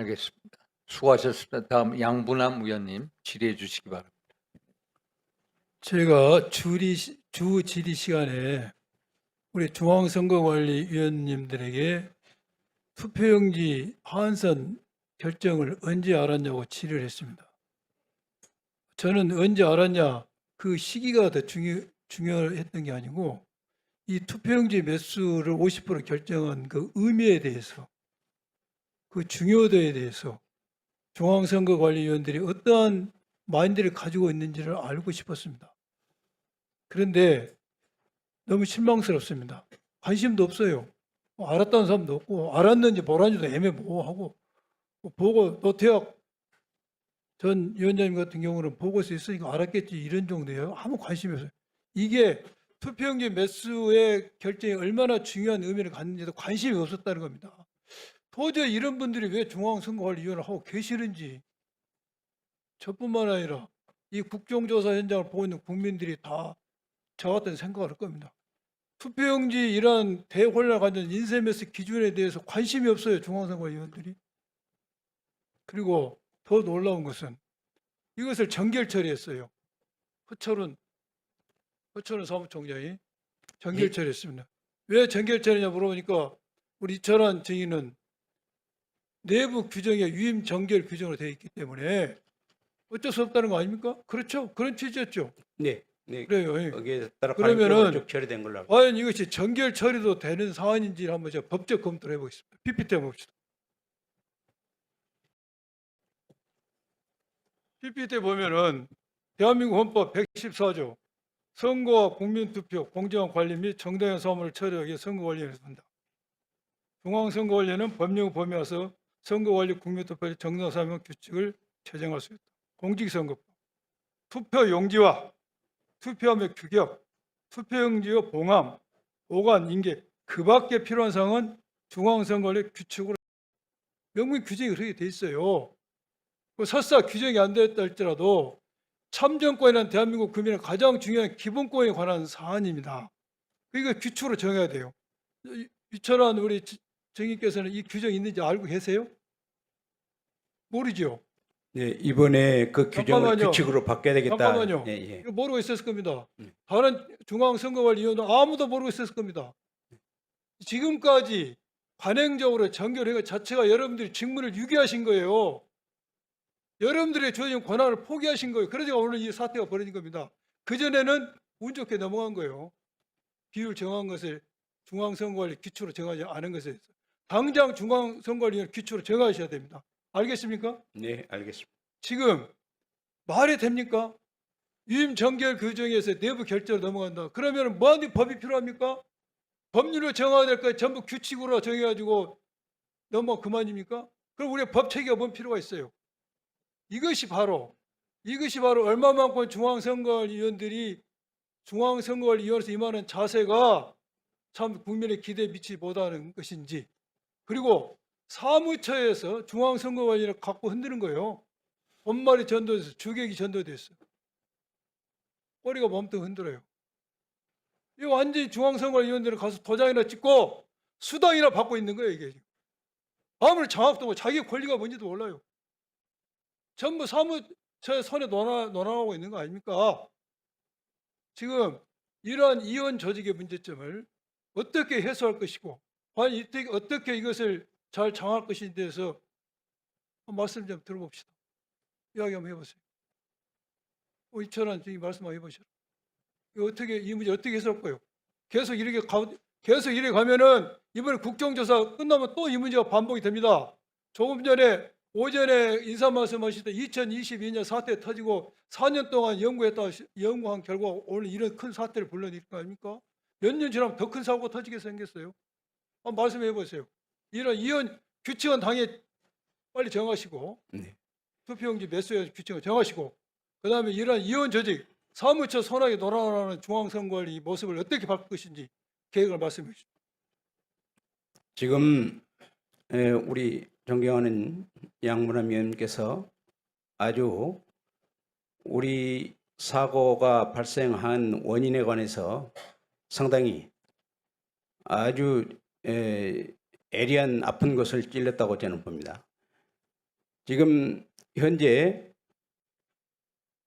알겠습니다. 수고하셨습니다. 다음 양분남 의원님 질의해 주시기 바랍니다. 제가 주 질의 시간에 우리 중앙선거관리위원님들에게 투표용지 하한선 결정을 언제 알았냐고 질의를 했습니다. 저는 언제 알았냐, 그 시기가 더 중요했던 게 아니고 이 투표용지 매수를 50% 결정한 그 의미에 대해서, 그 중요도에 대해서 중앙선거관리위원들이 어떠한 마인드를 가지고 있는지를 알고 싶었습니다. 그런데 너무 실망스럽습니다. 관심도 없어요. 알았다는 사람도 없고, 알았는지 모르는지도 애매모호하고, 보고 노태학 전 위원장님 같은 경우는 보고서 있으니까 알았겠지, 이런 정도예요. 아무 관심이 없어요. 이게 투표용지 매수의 결정이 얼마나 중요한 의미를 갖는지도 관심이 없었다는 겁니다. 도저히 이런 분들이 왜 중앙선거관리위원을 하고 계시는지, 저뿐만 아니라 이 국정조사 현장을 보고 있는 국민들이 다 저 같은 생각을 할 겁니다. 투표용지 이런 대혼란을 가진 인쇄매수 기준에 대해서 관심이 없어요, 중앙선거위원들이. 그리고 더 놀라운 것은 이것을 정결 처리했어요. 허철은 사무총장이 정결 처리했습니다. 왜 정결 처리냐 물어보니까 우리 이철환 증인은 내부 규정에 위임 정결 규정으로 되어 있기 때문에 어쩔 수 없다는 거 아닙니까? 그렇죠? 그런 취지였죠. 네, 네. 그래요. 거기에 따라 그러면은 쭉 처리된 걸로 알고. 과연 이것이 정결 처리도 되는 사안인지 한번 제가 법적 검토를 해보겠습니다. PPT 한번 봅시다. PPT 보면은 대한민국 헌법 114조 선거와 국민투표 공정한 관리 및 정당한 사무를 처리하기 위해 선거관리위원회에서 한다. 중앙선거관리는 법령 범위에서 선거관리 국민투표의 정당 사무 규칙을 제정할 수 있다. 공직선거법, 투표용지와 투표함의 규격, 투표용지의 봉함, 보관, 인계 그 밖에 필요한 사항은 중앙선거관리 규칙으로 명문 규정이 그렇게 돼 있어요. 설사 규정이 안 되었다 할지라도 참정권이란 대한민국 국민의 가장 중요한 기본권에 관한 사안입니다. 이거 규칙으로 정해야 돼요. 이철환 우리 정의께서는 이 규정이 있는지 알고 계세요? 모르죠. 네, 이번에 그 규정을 잠깐만요. 규칙으로 바꿔야 되겠다. 잠깐만요. 예, 예. 이거 모르고 있었을 겁니다. 다른 중앙선거관리위원은 아무도 모르고 있었을 겁니다. 지금까지 관행적으로 정결한 것 자체가 여러분들이 직무를 유기하신 거예요. 여러분들의 주어진 권한을 포기하신 거예요. 그러니까 오늘 이 사태가 벌어진 겁니다. 그전에는 운 좋게 넘어간 거예요. 비율 정한 것을 중앙선거관리 규칙으로 정하지 않은 것에 대해서. 당장 중앙선거관리위원 규칙으로 정하셔야 됩니다. 알겠습니까? 네, 알겠습니다. 지금 말이 됩니까? 위임 정결 규정에서 내부 결정으로 넘어간다. 그러면 뭐하는 법이 필요합니까? 법률로 정해야 될 거 전부 규칙으로 정해가지고 넘어 그만입니까? 그럼 우리가 법 체계가 뭔 필요가 있어요? 이것이 바로 얼마만큼 중앙선거위원들이 중앙선거위원회에서 임하는 자세가 참 국민의 기대에 미치지 못하는 것인지, 그리고 사무처에서 중앙선거관리를 갖고 흔드는 거예요. 본말이 전도돼서 주객이 전도됐어요. 꼬리가 몸통 흔들어요. 이 완전히 중앙선거위원들은 가서 도장이나 찍고 수당이나 받고 있는 거예요, 이게. 아무리 장악도 뭐 자기 권리가 뭔지도 몰라요. 전부 사무처의 손에 논하고 있는 거 아닙니까? 지금 이러한 이원 조직의 문제점을 어떻게 해소할 것이고, 과연 어떻게 이것을 잘 장할 것인지에 대해서 말씀 좀 들어봅시다. 이야기 한번 해보세요. 이철환 지금 말씀 한번 해보시죠. 이 문제 어떻게 해소할 거예요? 계속 이렇게 가면은 이번에 국정조사 끝나면 또 이 문제가 반복이 됩니다. 조금 전에 오전에 인사 말씀하실 때 2022년 사태 터지고 4년 동안 연구한 결과 오늘 이런 큰 사태를 불러낼 거 아닙니까? 몇 년 지나면 더 큰 사고가 터지게 생겼어요. 한번 말씀해 보세요. 이런 이원 규칙은 당연히 빨리 정하시고, 네. 투표용지 매수의 규칙을 정하시고, 그다음에 이런 이원 조직 사무처 손아귀 놀아나는 중앙선거관리 모습을 어떻게 바꿀 것인지 계획을 말씀해 주십시오. 지금 우리 존경하는 양문환 위원께서 아주 우리 사고가 발생한 원인에 관해서 상당히 아주 예리한 아픈 것을 찔렀다고 저는 봅니다. 지금 현재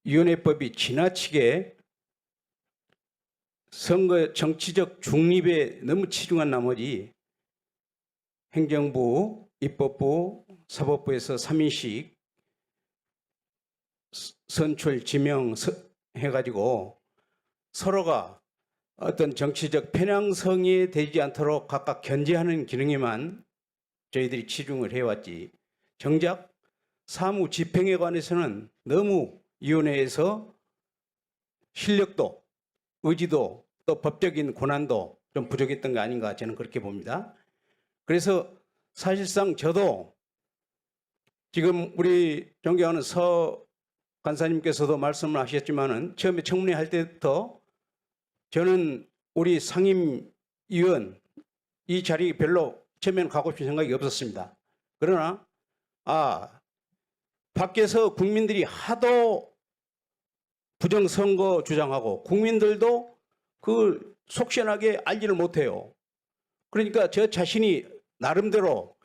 위원회법이 지나치게 선거 정치적 중립에 너무 치중한 나머지 행정부, 입법부, 사법부에서 3인씩 선출, 지명 해가지고 서로가 어떤 정치적 편향성이 되지 않도록 각각 견제하는 기능에만 저희들이 치중을 해왔지, 정작 사무 집행에 관해서는 너무 위원회에서 실력도 의지도 또 법적인 권한도 좀 부족했던 게 아닌가, 저는 그렇게 봅니다. 그래서 사실상 저도 지금 우리 존경하는 서 간사님께서도 말씀을 하셨지만은 처음에 청문회 할 때부터 저는 우리 상임위원 이 자리 별로 처음에는 가고 싶은 생각이 없었습니다. 그러나 밖에서 국민들이 하도 부정선거 주장하고 국민들도 그 속시원하게 알지를 못해요. 그러니까 저 자신이 나름대로,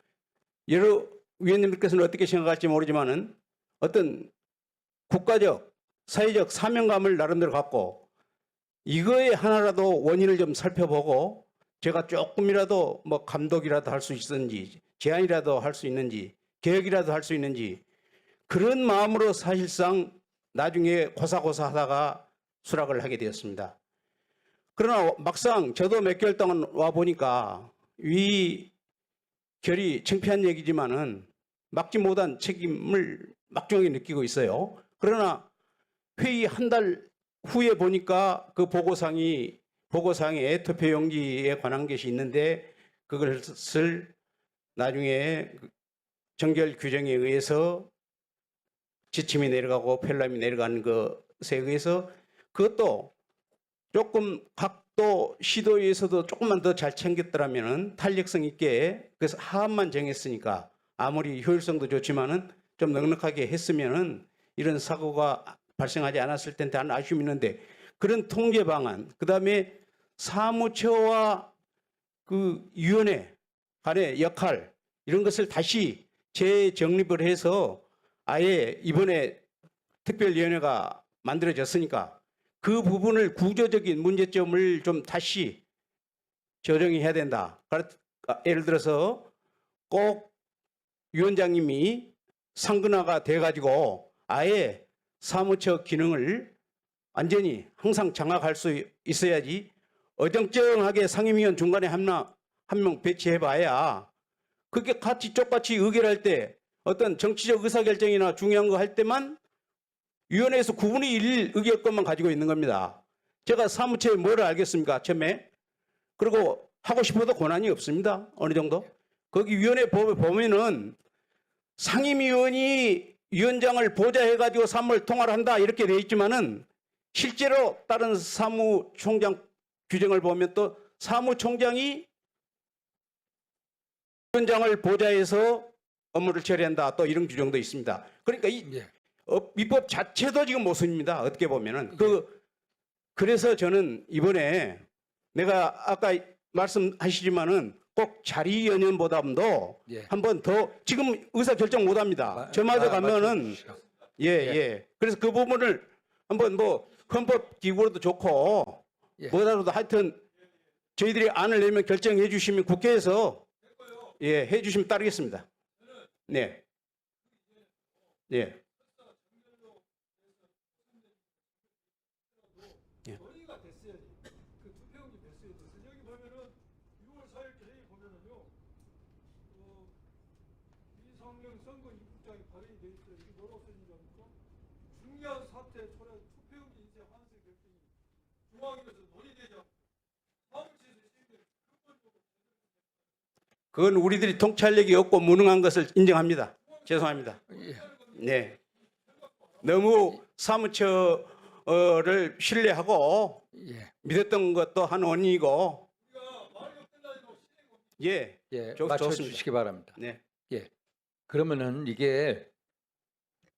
여러 위원님들께서는 어떻게 생각할지 모르지만은 어떤 국가적, 사회적 사명감을 나름대로 갖고 이거에 하나라도 원인을 좀 살펴보고 제가 조금이라도 뭐 감독이라도 할 수 있는지, 제안이라도 할 수 있는지, 개혁이라도 할 수 있는지, 그런 마음으로 사실상 나중에 고사고사 하다가 수락을 하게 되었습니다. 그러나 막상 저도 몇 개월 동안 와 보니까 위 결이 창피한 얘기지만은 막지 못한 책임을 막중하게 느끼고 있어요. 그러나 회의 한 달 후에 보니까 그 보고상에 투표용지에 관한 것이 있는데 그것을 나중에 정결 규정에 의해서 지침이 내려가고 펠람이 내려가는 것에 의해서 그것도 조금 각도 시도에서도 조금만 더 잘 챙겼더라면은 탄력성 있게, 그래서 하한만 정했으니까 아무리 효율성도 좋지만은 좀 넉넉하게 했으면은 이런 사고가 발생하지 않았을 텐데 하는 아쉬움이 있는데, 그런 통제 방안, 그다음에 사무처와 그 위원회 간의 역할, 이런 것을 다시 재정립을 해서 아예 이번에 특별위원회가 만들어졌으니까 그 부분을 구조적인 문제점을 좀 다시 조정해야 된다. 예를 들어서 꼭 위원장님이 상근화가 돼가지고 아예 사무처 기능을 완전히 항상 장악할 수 있어야지, 어정쩡하게 상임위원 중간에 한 명 배치해봐야 그게 같이 똑같이 의결할 때 어떤 정치적 의사결정이나 중요한 거 할 때만 위원회에서 9분의 1 의결권만 가지고 있는 겁니다. 제가 사무처에 뭘 알겠습니까, 처음에. 그리고 하고 싶어도 권한이 없습니다, 어느 정도. 거기 위원회 보면은 상임위원이 위원장을 보좌해가지고 사무를 통화를 한다 이렇게 돼 있지만은 실제로 다른 사무총장 규정을 보면 또 사무총장이 위원장을 보좌해서 업무를 처리한다, 또 이런 규정도 있습니다. 그러니까 이 입법 자체도 지금 모순입니다, 어떻게 보면은. 그래서 저는 이번에 내가 아까 말씀하시지만은 꼭 자리 연연보다도 한 번 더, 지금 의사 결정 못 합니다. 저마저 가면은 그래서 그 부분을 한번 뭐 헌법 기구로도 좋고 뭐라도 하여튼 저희들이 안을 내면 결정해 주시면 국회에서 해 주시면 따르겠습니다. 네. 논의가 됐어야지. 그 투표용지 됐어야 됐어. 여기 보면은 6월 4일 회의 보면은요, 이상령 선거 입국장이 발행이 돼 있어요. 이게 뭐라고 써있는지 압니까? 중요한 사태 초래 투표용지 인쇄 환수 결정이 중앙위에서 논의되지 않고 사무실에서 시행된 근본적으로. 그건 우리들이 통찰력이 없고 무능한 것을 인정합니다. 죄송합니다. 네. 너무 사무처를 신뢰하고 믿었던 것도 한 원인이고. 맞춰주시기 바랍니다. 네. 그러면은 이게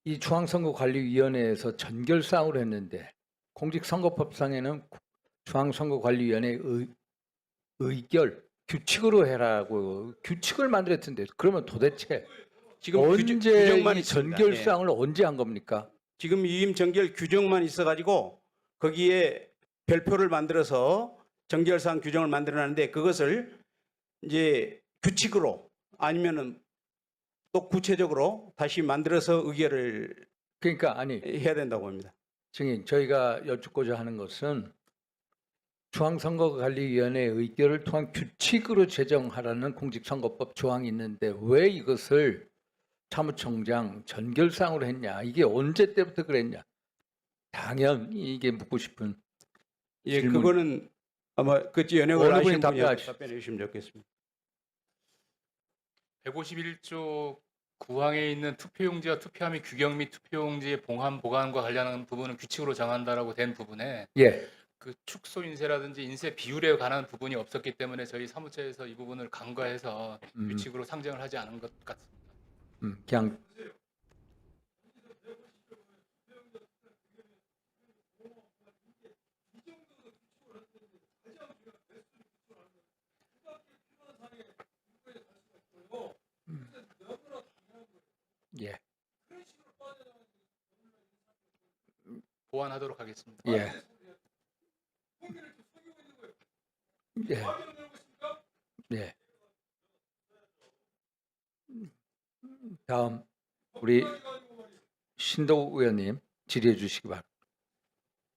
이 중앙선거관리위원회에서 전결사항으로 했는데 공직선거법상에는 중앙선거관리위원회 의결 규칙으로 해라고 규칙을 만들었던데, 그러면 도대체 지금 언제 규정만 이 있습니다. 전결상을 언제 한 겁니까? 지금 위임 정결 규정만 있어가지고 거기에 별표를 만들어서 정결상 규정을 만들어놨는데 그것을 이제 규칙으로 아니면은 또 구체적으로 다시 만들어서 의결을 그러니까 아니 해야 된다고 합니다. 증인 저희가 여쭙고자 하는 것은 중앙선거관리위원회 의결을 통한 규칙으로 제정하라는 공직선거법 조항이 있는데 왜 이것을 사무총장 전결상으로 했냐? 이게 언제 때부터 그랬냐? 당연히 이게 묻고 싶은 예, 질문. 그거는 아마 그 연역을 어느 분이 아시는 분이 답변하시죠? 답변해 주시면 좋겠습니다. 151조 9항에 있는 투표용지와 투표함의 규격 및 투표용지의 봉함 보관과 관련한 부분은 규칙으로 정한다라고 된 부분에 예. 그 축소 인쇄라든지 인쇄 비율에 관한 부분이 없었기 때문에 저희 사무처에서 이 부분을 간과해서 규칙으로 상정을 하지 않은 것 같습니다. 그냥 예. 보완하도록 하겠습니다. 예. 예. 예. 다음 우리 신도욱 의원님 질의해 주시기 바랍니다.